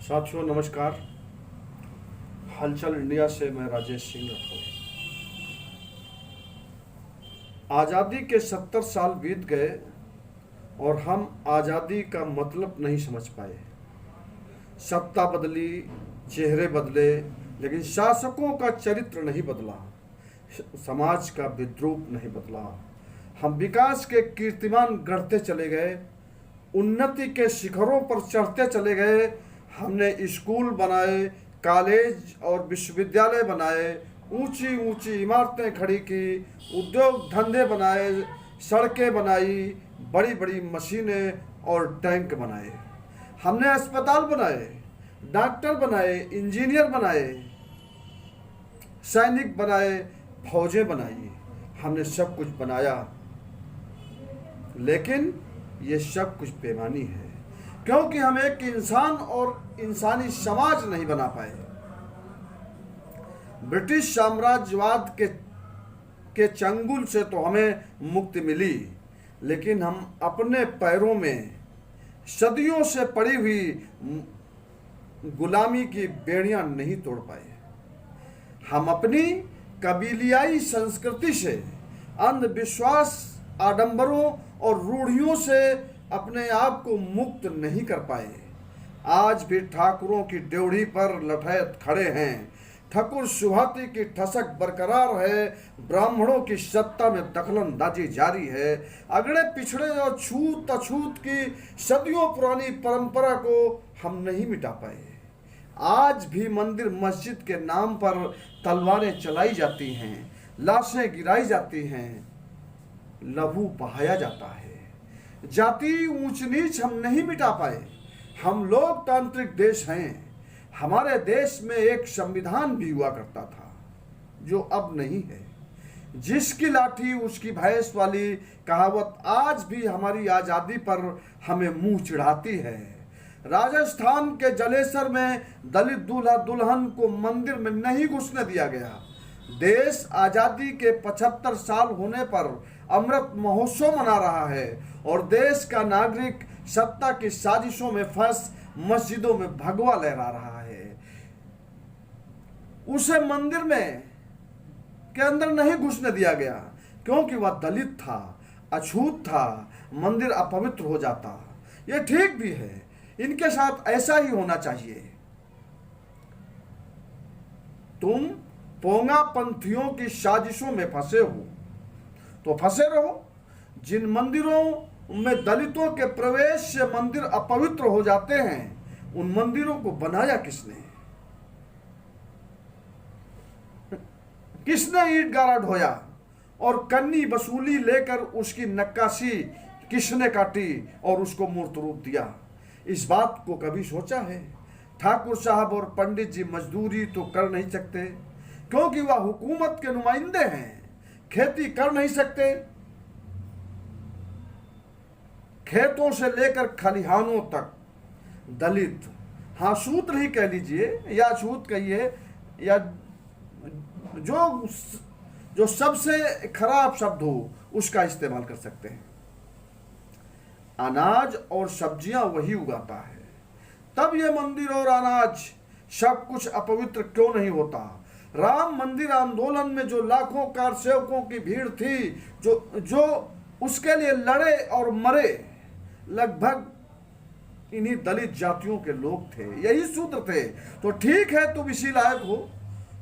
साथियों नमस्कार। हलचल इंडिया से मैं राजेश सिंह राठौर। आज़ादी के 70 साल बीत गए और हम आज़ादी का मतलब नहीं समझ पाए। सत्ता बदली, चेहरे बदले, लेकिन शासकों का चरित्र नहीं बदला, समाज का विद्रूप नहीं बदला। हम विकास के कीर्तिमान गढ़ते चले गए, उन्नति के शिखरों पर चढ़ते चले गए। हमने स्कूल बनाए, कॉलेज और विश्वविद्यालय बनाए, ऊंची ऊंची इमारतें खड़ी की, उद्योग धंधे बनाए, सड़कें बनाई, बड़ी बड़ी मशीनें और टैंक बनाए। हमने अस्पताल बनाए, डॉक्टर बनाए, इंजीनियर बनाए, सैनिक बनाए, फौजें बनाई। हमने सब कुछ बनाया, लेकिन ये सब कुछ बेमानी है, क्योंकि हम एक इंसान और इंसानी समाज नहीं बना पाए। ब्रिटिश साम्राज्यवाद के चंगुल से तो हमें मुक्ति मिली, लेकिन हम अपने पैरों में सदियों से पड़ी हुई गुलामी की बेड़ियां नहीं तोड़ पाए। हम अपनी कबीलियाई संस्कृति से, अंधविश्वास, आडंबरों और रूढ़ियों से अपने आप को मुक्त नहीं कर पाए। आज भी ठाकुरों की ड्योढ़ी पर लठैत खड़े हैं, ठकुर सुहाती की ठसक बरकरार है, ब्राह्मणों की सत्ता में दखलंदाजी जारी है। अगड़े पिछड़े और छूत अछूत की सदियों पुरानी परंपरा को हम नहीं मिटा पाए। आज भी मंदिर मस्जिद के नाम पर तलवारें चलाई जाती हैं, लाशें गिराई जाती हैं, लहू बहाया जाता है। जाति ऊंच नीच हम नहीं मिटा पाए। हम लोकतांत्रिक देश हैं। हमारे देश में एक संविधान भी हुआ करता था, जो अब नहीं है। जिसकी लाठी उसकी भैंस वाली कहावत आज भी हमारी आज़ादी पर हमें मुंह चिढ़ाती है। राजस्थान के जलेसर में दलित दूल्हा दुल्हन को मंदिर में नहीं घुसने दिया गया। देश आज़ादी के 75 साल होने पर अमृत महोत्सव मना रहा है और देश का नागरिक सत्ता की साजिशों में फंस मस्जिदों में भगवा लहरा रहा है। उसे मंदिर में के अंदर नहीं घुसने दिया गया, क्योंकि वह दलित था, अछूत था, मंदिर अपवित्र हो जाता। यह ठीक भी है, इनके साथ ऐसा ही होना चाहिए। तुम पोंगा पंथियों की साजिशों में फंसे हो तो फंसे रहो। जिन मंदिरों में दलितों के प्रवेश से मंदिर अपवित्र हो जाते हैं, उन मंदिरों को बनाया किसने? किसने ईंट गारा ढोया और कन्नी वसूली लेकर उसकी नक्काशी किसने काटी और उसको मूर्त रूप दिया? इस बात को कभी सोचा है? ठाकुर साहब और पंडित जी मजदूरी तो कर नहीं सकते, क्योंकि वह हुकूमत के नुमाइंदे हैं। खेती कर नहीं सकते। खेतों से लेकर खलिहानों तक दलित, हाँ शूद्र ही कह लीजिए या छूत कहिए, या जो सबसे खराब शब्द हो उसका इस्तेमाल कर सकते हैं। अनाज और सब्जियां वही उगाता है, तब ये मंदिर और अनाज सब कुछ अपवित्र क्यों नहीं होता? राम मंदिर आंदोलन में जो लाखों कार सेवकों की भीड़ थी, जो उसके लिए लड़े और मरे, लगभग इन्हीं दलित जातियों के लोग थे, यही सूत्र थे। तो ठीक है, तुम इसी लायक हो।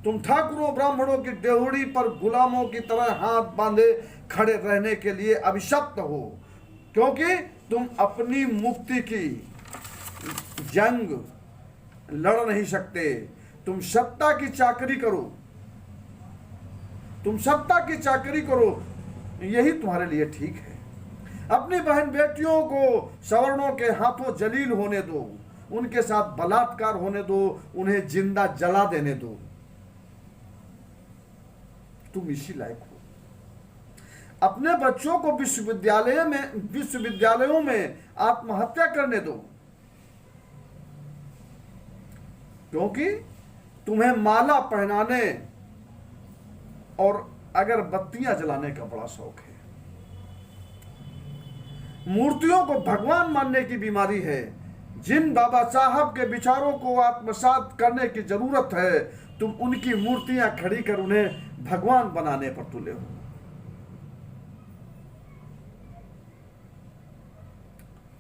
तुम ठाकुरों ब्राह्मणों की ड्योढ़ी पर गुलामों की तरह हाथ बांधे खड़े रहने के लिए अभिशप्त हो, क्योंकि तुम अपनी मुक्ति की जंग लड़ नहीं सकते। तुम सत्ता की चाकरी करो, तुम सत्ता की चाकरी करो, यही तुम्हारे लिए ठीक है। अपनी बहन बेटियों को सवर्णों के हाथों जलील होने दो, उनके साथ बलात्कार होने दो, उन्हें जिंदा जला देने दो। तुम इसी लायक हो। अपने बच्चों को विश्वविद्यालयों में आत्महत्या करने दो, क्योंकि तुम्हें माला पहनाने और अगरबत्तियां जलाने का बड़ा शौक है। मूर्तियों को भगवान मानने की बीमारी है, जिन बाबा साहब के विचारों को आत्मसात करने की जरूरत है, तुम उनकी मूर्तियां खड़ी कर उन्हें भगवान बनाने पर तुले हो।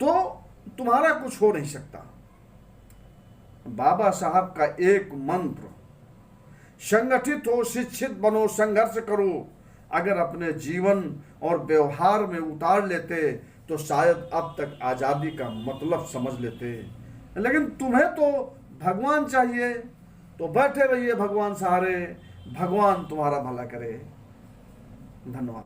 तो तुम्हारा कुछ हो नहीं सकता। बाबा साहब का एक मंत्र, संगठित हो, शिक्षित बनो, संघर्ष करो, अगर अपने जीवन और व्यवहार में उतार लेते तो शायद अब तक आजादी का मतलब समझ लेते। लेकिन तुम्हें तो भगवान चाहिए, तो बैठे रहिए भगवान सहारे, भगवान तुम्हारा भला करे। धन्यवाद।